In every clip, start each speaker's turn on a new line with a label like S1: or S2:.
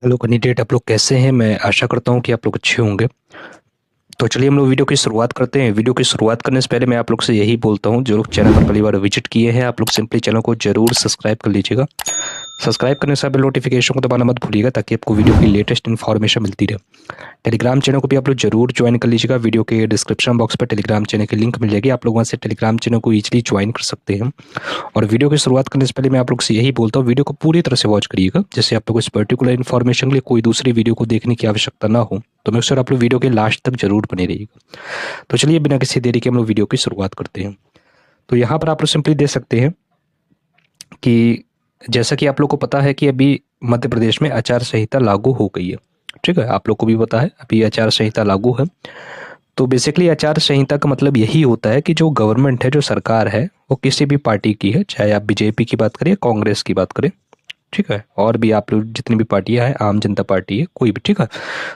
S1: Hello candidate, आप लोग कैसे हैं? मैं आशा करता हूं कि आप लोग अच्छे होंगे। तो चलिए हम लोग वीडियो की शुरुआत करते हैं। वीडियो की शुरुआत करने से पहले मैं आप लोग से यही बोलता हूं, जो लोग चैनल पर पहली बार विजिट किए हैं आप लोग सिंपली चैनल को जरूर सब्सक्राइब कर लीजिएगा। सब्सक्राइब करने से बेल नोटिफिकेशन को दबाना मत भूलिएगा, ताकि आपको वीडियो की लेटेस्ट इन्फॉर्मेशन मिलती रहे। टेलीग्राम चैनल को भी आप लोग जरूर ज्वाइन कर लीजिएगा। वीडियो के डिस्क्रिप्शन बॉक्स पर टेलीग्राम चैनल की लिंक मिल जाएगी, आप लोग वहाँ से टेलीग्राम चैनल को ईजिली ज्वाइन कर सकते हैं। और वीडियो की शुरुआत करने से पहले मैं आप लोग से यही बोलता हूँ, वीडियो को पूरी तरह से वॉच करिएगा, जैसे आप लोग को इस पर्टिकुलर इन्फॉर्मेशन के लिए कोई दूसरी वीडियो को देखने की आवश्यकता ना हो। तो मैं सर आप लोग वीडियो के लास्ट तक जरूर बने रहिएगा। तो चलिए बिना किसी देरी के हम लोग वीडियो की शुरुआत करते हैं। तो यहाँ पर आप लोग सिंपली देख सकते हैं कि जैसा कि आप लोग को पता है कि अभी मध्य प्रदेश में आचार संहिता लागू हो गई है। ठीक है, आप लोग को भी पता है अभी आचार संहिता लागू है। तो बेसिकली आचार संहिता का मतलब यही होता है कि जो गवर्नमेंट है, जो सरकार है, वो किसी भी पार्टी की है, चाहे आप बीजेपी की बात करें, कांग्रेस की बात करें, ठीक है, और भी आप लोग जितनी भी पार्टियां हैं, आम जनता पार्टी है, कोई भी, ठीक है।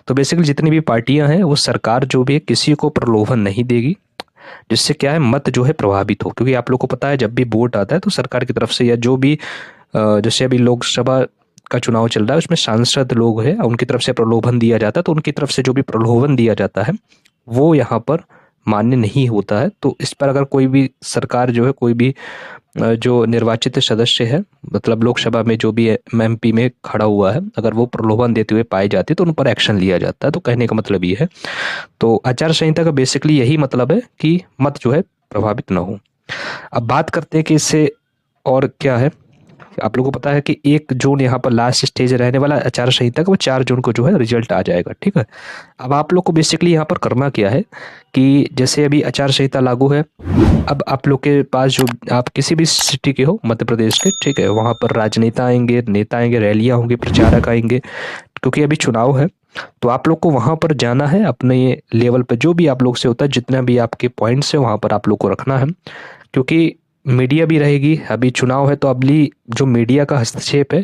S1: तो बेसिकली जितनी भी पार्टियां हैं, वो सरकार जो भी है किसी को प्रलोभन नहीं देगी, जिससे क्या है मत जो है प्रभावित हो। क्योंकि आप लोग को पता है जब भी वोट आता है तो सरकार की तरफ से या जो भी जैसे अभी लोकसभा का चुनाव चल रहा है उसमें सांसद लोग हैं, उनकी तरफ से प्रलोभन दिया जाता है। तो उनकी तरफ से जो भी प्रलोभन दिया जाता है वो यहाँ पर मान्य नहीं होता है। तो इस पर अगर कोई भी सरकार जो है, कोई भी जो निर्वाचित सदस्य है, मतलब लोकसभा में जो भी एमपी में खड़ा हुआ है, अगर वो प्रलोभन देते हुए पाए जाते तो उन पर एक्शन लिया जाता है। तो कहने का मतलब ये है। तो आचार संहिता का बेसिकली यही मतलब है कि मत जो है प्रभावित ना हो। अब बात करते हैं कि इससे और क्या है। आप लोगों को पता है कि 1 जून यहाँ पर लास्ट स्टेज रहने वाला आचार संहिता का, वो 4 जून को जो है रिजल्ट आ जाएगा, ठीक है। अब आप लोग को बेसिकली यहाँ पर करना क्या है कि जैसे अभी आचार संहिता लागू है, अब आप लोग के पास जो आप किसी भी सिटी के हो मध्य प्रदेश के, ठीक है, वहाँ पर राजनेता आएंगे, नेता आएंगे, रैलियाँ होंगी, प्रचारक आएंगे, क्योंकि अभी चुनाव है। तो आप लोग को वहाँ पर जाना है, अपने लेवल पर जो भी आप लोग से होता है, जितना भी आपके पॉइंट्स है वहाँ पर आप लोग को रखना है। क्योंकि मीडिया भी रहेगी, अभी चुनाव है, तो अगली जो मीडिया का हस्तक्षेप है,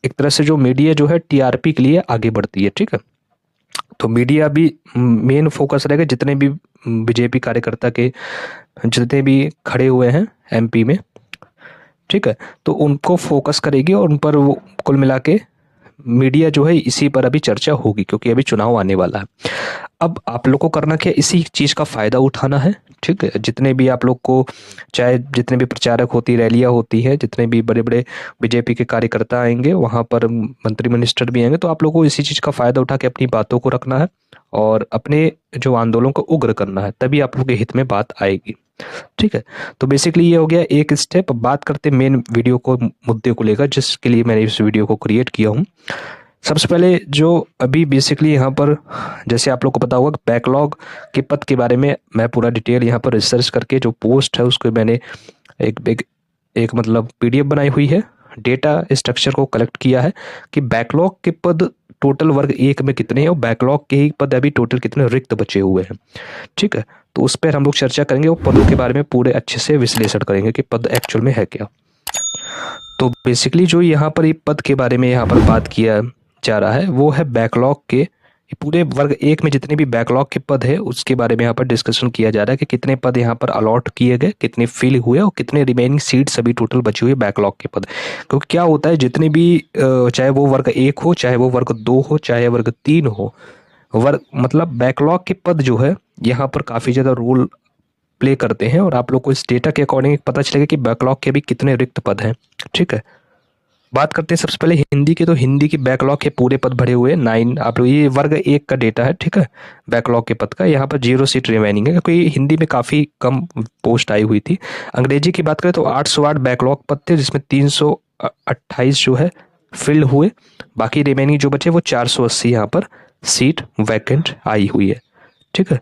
S1: एक तरह से जो मीडिया जो है टीआरपी के लिए आगे बढ़ती है, ठीक है। तो मीडिया भी मेन फोकस रहेगा, जितने भी बीजेपी कार्यकर्ता के जितने भी खड़े हुए हैं एमपी में, ठीक है, तो उनको फोकस करेगी और उन पर वो कुल मिला के मीडिया जो है इसी पर अभी चर्चा होगी, क्योंकि अभी चुनाव आने वाला है। अब आप लोग को करना क्या, इसी चीज़ का फ़ायदा उठाना है, ठीक है। जितने भी आप लोग को, चाहे जितने भी प्रचारक होती, रैलियाँ होती है, जितने भी बड़े बड़े बीजेपी के कार्यकर्ता आएंगे, वहाँ पर मंत्री मिनिस्टर भी आएंगे, तो आप लोग को इसी चीज़ का फ़ायदा उठा के अपनी बातों को रखना है और अपने जो आंदोलन को उग्र करना है, तभी आप लोग के हित में बात आएगी, ठीक है। तो बेसिकली ये हो गया एक स्टेप। बात करते मेन वीडियो को, मुद्दे को लेकर, जिसके लिए मैंने इस वीडियो को क्रिएट किया हूँ। सबसे पहले जो अभी बेसिकली यहाँ पर, जैसे आप लोग को पता होगा, बैकलॉग के पद के बारे में मैं पूरा डिटेल यहाँ पर रिसर्च करके जो पोस्ट है उसको मैंने एक मतलब पीडीएफ बनाई हुई है, डेटा स्ट्रक्चर को कलेक्ट किया है कि बैकलॉग के पद टोटल वर्ग 1 में कितने हैं और बैकलॉग के ही पद अभी टोटल कितने रिक्त बचे हुए हैं, ठीक है। तो उस पर हम लोग चर्चा करेंगे और पदों के बारे में पूरे अच्छे से विश्लेषण करेंगे कि पद एक्चुअल में है क्या। तो बेसिकली जो यहाँ पर ये पद के बारे में यहाँ पर बात किया जा रहा है वो है बैकलॉग के, पूरे वर्ग 1 में जितने भी बैकलॉग के पद है उसके बारे में यहाँ पर डिस्कशन किया जा रहा है कि कितने पद यहाँ पर अलॉट किए गए, कितने फिल हुए और कितने रिमेनिंग सीट्स अभी टोटल बची हुई बैकलॉग के पद। क्योंकि क्या होता है, जितने भी चाहे वो वर्ग 1 हो, चाहे वो वर्ग 2 हो, चाहे वर्ग 3 हो, वर्ग मतलब बैकलॉग के पद जो है यहाँ पर काफ़ी ज़्यादा रोल प्ले करते हैं। और आप लोग को इस डेटा के अकॉर्डिंग पता चलेगा कि बैकलॉग के भी कितने रिक्त पद हैं, ठीक है। बात करते हैं सबसे पहले हिंदी की। तो हिंदी की बैकलॉग के पूरे पद भरे हुए 9, आप लोग ये वर्ग 1 का डेटा है, ठीक है, बैकलॉग के पद का। यहाँ पर 0 सीट रिमेनिंग है, क्योंकि हिंदी में काफ़ी कम पोस्ट आई हुई थी। अंग्रेजी की बात करें तो 808 बैकलॉग पद थे, जिसमें 328 जो है फिल हुए, बाकी रिमेनिंग जो बचे वो 480 यहाँ पर सीट वैकेंट आई हुई है, ठीक है।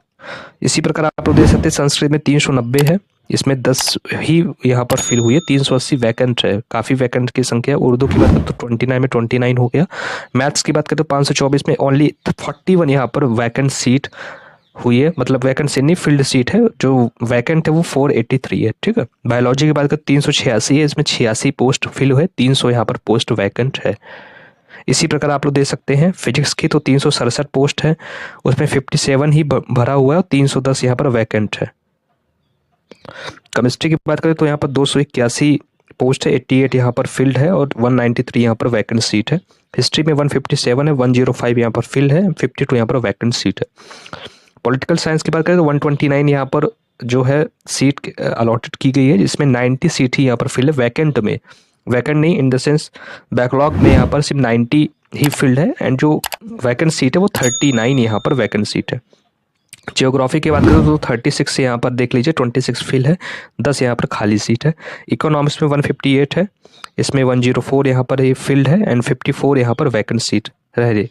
S1: इसी प्रकार आप लोग देख सकते हैं संस्कृत में 390 है, इसमें 10 ही यहाँ पर फिल हुई है, 380 वैकेंट है, काफ़ी वैकेंट की संख्या है। उर्दू की बात करें तो 29 में 29 हो गया। मैथ्स की बात करें तो 524 में ओनली 41 यहाँ पर वैकेंट सीट हुई है, मतलब वैकेंट से नहीं फिल्ड सीट है, जो वैकेंट है वो 483 है, ठीक है। बायोलॉजी की बात करें 386 है, इसमें 86 पोस्ट फिल हुए, 300 यहाँ पर पोस्ट वैकेंट है। इसी प्रकार आप लोग देख सकते हैं फिजिक्स की तो 367 पोस्ट है, उसमें 57 ही भरा हुआ है और 310 यहाँ पर वैकेंट है। केमिस्ट्री की बात करें तो यहाँ पर 281 पोस्ट है, 88 यहाँ पर फिल्ड है और 193 यहाँ पर वैकेंट सीट है। हिस्ट्री में 157 है, 105 यहाँ पर फिल्ड है, 52 यहाँ पर वैकेंट सीट है। पॉलिटिकल साइंस की बात करें तो 129 यहाँ पर जो है सीट अलॉटेड की गई है, जिसमें 90 सीट ही यहाँ पर फिल है वैकेंट में। वैकेंट नहीं इन द सेंस बैकलॉग में यहाँ पर सिर्फ 90 ही फिल्ड है, एंड जो वैकेंट सीट है वो 39 यहाँ पर वैकेंट सीट है। जियोग्राफी की बात करें तो 36 से यहाँ पर देख लीजिए 26 फिल है, 10 यहाँ पर खाली सीट है। इकोनॉमिक्स में 158 है, इसमें 104 यहाँ पर ये फिल्ड है एंड 54 यहाँ पर वैकेंट सीट रह रही।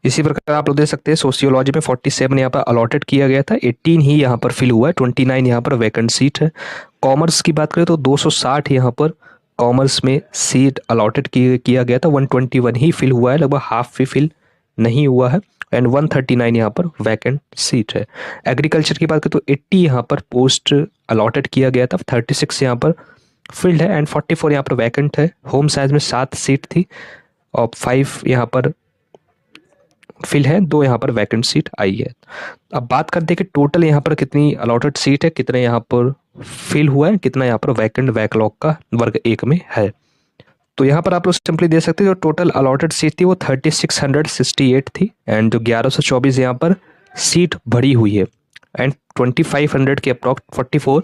S1: इसी प्रकार आप लोग देख सकते हैं सोशियोलॉजी में 47 यहाँ पर अलॉटेड किया गया था, 18 ही यहाँ पर फिल हुआ है, 29 यहाँ पर वैकेंट सीट है। कॉमर्स की बात करें तो 260 यहाँ पर कॉमर्स में सीट अलॉटेड किया गया था, 121 ही फिल हुआ है, लगभग हाफ भी फिल नहीं हुआ है, एंड 139 यहाँ पर वैकेंट सीट है। एग्रीकल्चर की बात करें तो 80 यहाँ पर पोस्ट अलॉटेड किया गया था, 36 यहाँ पर फिल्ड है एंड 44 यहाँ पर वैकेंट है। होम साइंस में 7 सीट थी और 5 यहाँ पर फिल है, 2 यहाँ पर वैकेंट सीट आई है। अब बात करते हैं कि टोटल यहाँ पर कितनी अलॉटेड सीट है, कितने यहाँ पर फिल हुआ है, कितना यहाँ पर वैकेंट बैकलॉग का वर्ग 1 में है। तो यहाँ पर आप लोग सिंपली देख सकते हैं जो टोटल अलॉटेड सीट थी वो 3668 थी, एंड जो 1124 यहाँ पर सीट भरी हुई है, एंड 2500 के अप्रॉक्स 44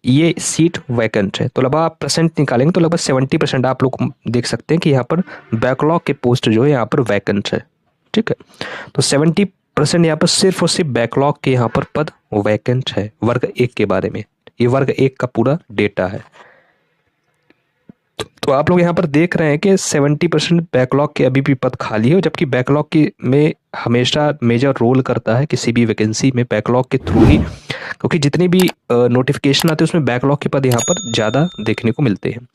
S1: ये सीट वैकेंट है। तो लगभग आप परसेंट निकालेंगे तो लगभग 70% आप लोग देख सकते हैं कि यहाँ पर बैकलॉग के पोस्ट जो है यहाँ पर वैकेंट है। ठीक है, तो 70% यहाँ पर सिर्फ और सिर्फ बैकलॉग के यहाँ पर पद वैकेंट है वर्ग 1 के बारे में। ये वर्ग 1 का पूरा डेटा है। तो आप लोग यहाँ पर देख रहे हैं कि 70% बैकलॉग के अभी भी पद खाली है, जबकि बैकलॉग की में हमेशा मेजर रोल करता है किसी भी वैकेंसी में बैकलॉग के थ्रू ही, क्योंकि जितनी भी नोटिफिकेशन आते हैं उसमें बैकलॉग के पद यहाँ पर ज़्यादा देखने को मिलते हैं।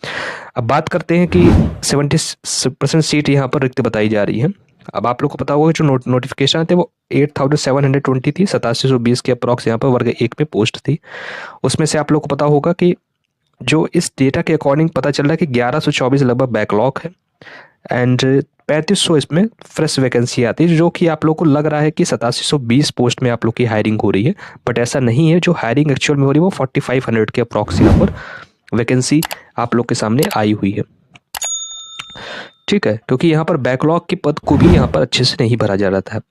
S1: अब बात करते हैं कि 70% सीट यहाँ पर रिक्त बताई जा रही है। अब आप लोग को पता होगा जो नोटिफिकेशन आते हैं वो 8720 थी, 8720 के अप्रॉक्स यहाँ पर वर्ग 1 में पोस्ट थी। उसमें से आप लोग को पता होगा कि जो इस डेटा के अकॉर्डिंग पता चल रहा है कि 1124 लगभग बैकलॉग है एंड 3500 इसमें फ्रेश वैकेंसी आती है, जो कि आप लोग को लग रहा है कि 8720 पोस्ट में आप लोग की हायरिंग हो रही है, बट ऐसा नहीं है। जो हायरिंग एक्चुअल में हो रही है वो 4500 के अप्रॉक्स यहाँ पर वैकेंसी आप लोग के सामने आई हुई है। ठीक है, क्योंकि यहाँ पर बैकलॉग के पद को भी यहाँ पर अच्छे से नहीं भरा जा रहा था,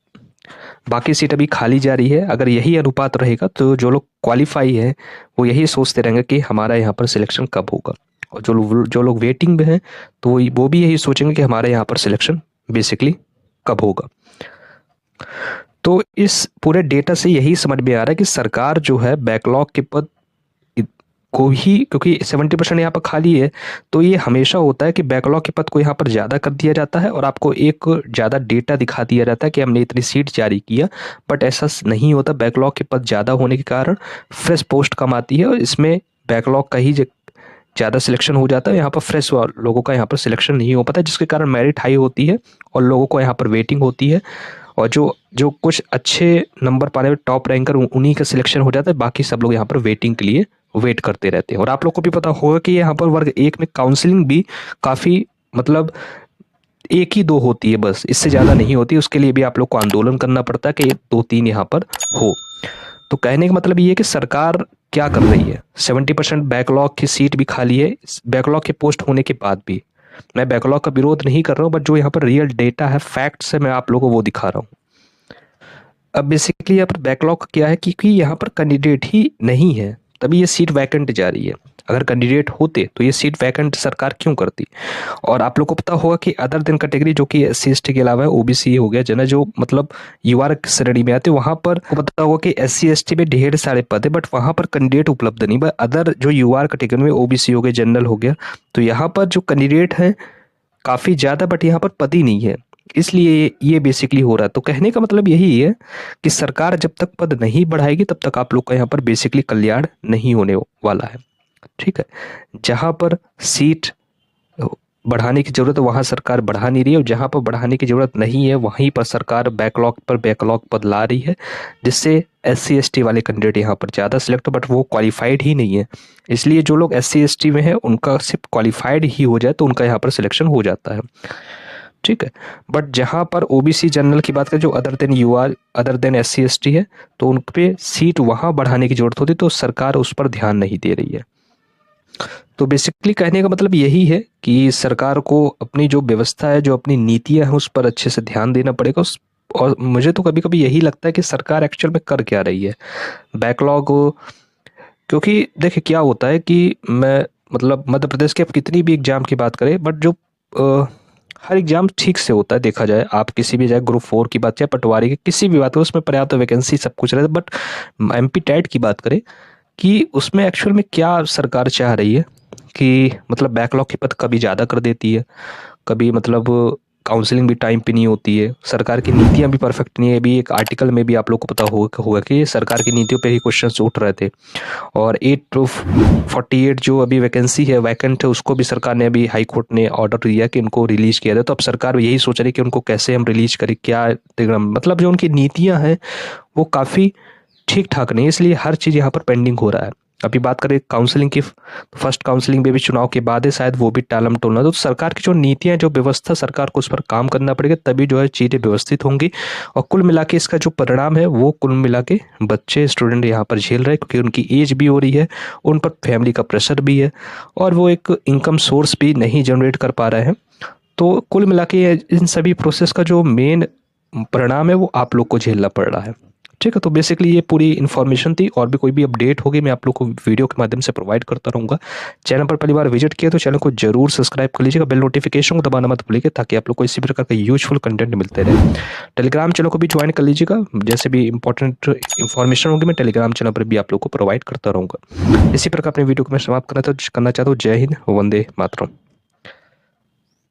S1: बाकी सीट अभी खाली जा रही है। अगर यही अनुपात रहेगा तो जो लोग क्वालिफाई है वो यही सोचते रहेंगे कि हमारा यहाँ पर सिलेक्शन कब होगा, और जो लोग वेटिंग में हैं तो वो भी यही सोचेंगे कि हमारे यहाँ पर सिलेक्शन बेसिकली कब होगा। तो इस पूरे डेटा से यही समझ में आ रहा है कि सरकार जो है बैकलॉग के पद को ही, क्योंकि 70% यहाँ पर खाली है, तो ये हमेशा होता है कि बैकलॉग के पद को यहाँ पर ज़्यादा कर दिया जाता है और आपको एक ज़्यादा डेटा दिखा दिया जाता है कि हमने इतनी सीट जारी किया, बट ऐसा नहीं होता। बैकलॉग के पद ज़्यादा होने के कारण फ्रेश पोस्ट कम आती है और इसमें बैकलॉग का ही ज़्यादा सिलेक्शन हो जाता है, यहाँ पर फ्रेश लोगों का यहाँ पर सिलेक्शन नहीं हो पाता, जिसके कारण मेरिट हाई होती है और लोगों को यहाँ पर वेटिंग होती है, और जो कुछ अच्छे नंबर पाने में टॉप रैंकर उन्हीं का सिलेक्शन हो जाता है, बाकी सब लोग यहाँ पर वेटिंग के लिए वेट करते रहते हैं। और आप लोग को भी पता होगा कि यहाँ पर वर्ग 1 में काउंसलिंग भी काफ़ी मतलब 1 ही 2 होती है, बस इससे ज़्यादा नहीं होती। उसके लिए भी आप लोग को आंदोलन करना पड़ता है कि 2-3 यहाँ पर हो। तो कहने का मतलब ये है कि सरकार क्या कर रही है, 70% बैकलॉग की सीट भी खाली है बैकलॉग के पोस्ट होने के बाद भी। मैं बैकलॉग का विरोध नहीं कर रहा हूँ, बट जो यहाँ पर रियल डेटा है, फैक्ट्स है, मैं आप लोगों को वो दिखा रहा हूँ। अब बेसिकली यहाँ पर बैकलॉग क्या है, क्योंकि यहाँ पर कैंडिडेट ही नहीं है तभी ये सीट वैकेंट जा रही है। अगर कैंडिडेट होते तो ये सीट वैकेंट सरकार क्यों करती। और आप लोग को पता होगा कि अदर देन कैटेगरी जो कि SC/ST के अलावा OBC हो गया, जना जो मतलब युवा श्रेणी में आते, वहाँ पर पता होगा कि SC/ST में ढेर सारे पद है, बट वहाँ पर कैंडिडेट उपलब्ध नहीं। बट अदर जो युवा कैटेगरी में OBC हो गया, जनरल हो गया, तो यहाँ पर जो कैंडिडेट हैं काफ़ी ज़्यादा, बट यहाँ पर पद ही नहीं है, इसलिए ये बेसिकली हो रहा है। तो कहने का मतलब यही है कि सरकार जब तक पद नहीं बढ़ाएगी तब तक आप लोग का यहाँ पर बेसिकली कल्याण नहीं होने वाला है। ठीक है, जहाँ पर सीट बढ़ाने की जरूरत है वहाँ सरकार बढ़ा नहीं रही है, और जहाँ पर बढ़ाने की जरूरत नहीं है वहीं पर सरकार बैकलॉग पद ला रही है, जिससे SC/ST वाले कैंडिडेट यहाँ पर ज़्यादा सिलेक्ट, बट वो क्वालिफाइड ही नहीं है। इसलिए जो लोग SC/ST में है उनका सिर्फ क्वालिफाइड ही हो जाए तो उनका यहाँ पर सिलेक्शन हो जाता है। ठीक है, बट जहाँ पर OBC जनरल की बात करें, जो अदर देन SC/ST है, तो उन पे सीट वहाँ बढ़ाने की जरूरत होती, तो सरकार उस पर ध्यान नहीं दे रही है। तो बेसिकली कहने का मतलब यही है कि सरकार को अपनी जो व्यवस्था है, जो अपनी नीतियाँ हैं, उस पर अच्छे से ध्यान देना पड़ेगा। उस और मुझे तो कभी-कभी यही लगता है कि सरकार एक्चुअल में कर क्या रही है? बैकलॉग, क्योंकि देखिए क्या होता है कि मैं मतलब मध्य प्रदेश के आप कितनी भी एग्ज़ाम की बात करें, बट जो हर एग्ज़ाम ठीक से होता है देखा जाए। आप किसी भी, चाहे ग्रुप 4 की बात, चाहे पटवारी की, किसी भी बात करें, उसमें पर्याप्त वैकेंसी सब कुछ रहता है। बट एमपी टेट की बात करें कि उसमें एक्चुअल में क्या सरकार चाह रही है कि मतलब बैकलॉग की पद कभी ज़्यादा कर देती है, कभी मतलब काउंसलिंग भी टाइम पे नहीं होती है, सरकार की नीतियाँ भी परफेक्ट नहीं है। अभी एक आर्टिकल में भी आप लोग को पता होगा कि सरकार की नीतियों पे ही क्वेश्चंस उठ रहे थे। और 8 टू 48 जो अभी वैकेंसी है, वैकेंट है, उसको भी सरकार ने अभी हाई कोर्ट ने ऑर्डर दिया कि इनको रिलीज़ किया जाए। तो अब सरकार यही सोच रही है कि उनको कैसे हम रिलीज़ करें, क्या मतलब जो उनकी नीतियाँ हैं वो काफ़ी ठीक-ठाक नहीं है, इसलिए हर चीज़ यहाँ पर पेंडिंग हो रहा है। अभी बात करें काउंसलिंग की, फर्स्ट काउंसलिंग में भी चुनाव के बाद है शायद वो भी टालम-टोलना। तो सरकार की जो नीतियाँ, जो व्यवस्था, सरकार को उस पर काम करना पड़ेगा, तभी जो है चीज़ें व्यवस्थित होंगी। और कुल मिला के इसका जो परिणाम है वो कुल मिला के बच्चे, स्टूडेंट यहाँ पर झेल रहे हैं, क्योंकि उनकी एज भी हो रही है, उन पर फैमिली का प्रेशर भी है और वो एक इनकम सोर्स भी नहीं जनरेट कर पा रहे हैं। तो कुल मिला के इन सभी प्रोसेस का जो मेन परिणाम है वो आप लोग को झेलना पड़ रहा है। ठीक है, तो बेसिकली ये पूरी इन्फॉर्मेशन थी। और भी कोई भी अपडेट होगी मैं आप लोग को वीडियो के माध्यम से प्रोवाइड करता रहूँगा। चैनल पर पहली बार विजिट किया तो चैनल को जरूर सब्सक्राइब कर लीजिएगा, बेल नोटिफिकेशन को दबाना मत भूलिएगा, ताकि आप लोग को इसी प्रकार का यूजफुल कंटेंट मिलते रहे। टेलीग्राम चैनल को भी ज्वाइन कर लीजिएगा, जैसे भी इंपॉर्टेंट इन्फॉर्मेशन होगी मैं टेलीग्राम चैनल पर भी आप लोग को प्रोवाइड करता रहूँगा। इसी प्रकार अपने वीडियो को मैं समाप्त करना चाहता हूँ। जय हिंद, वंदे मातरम।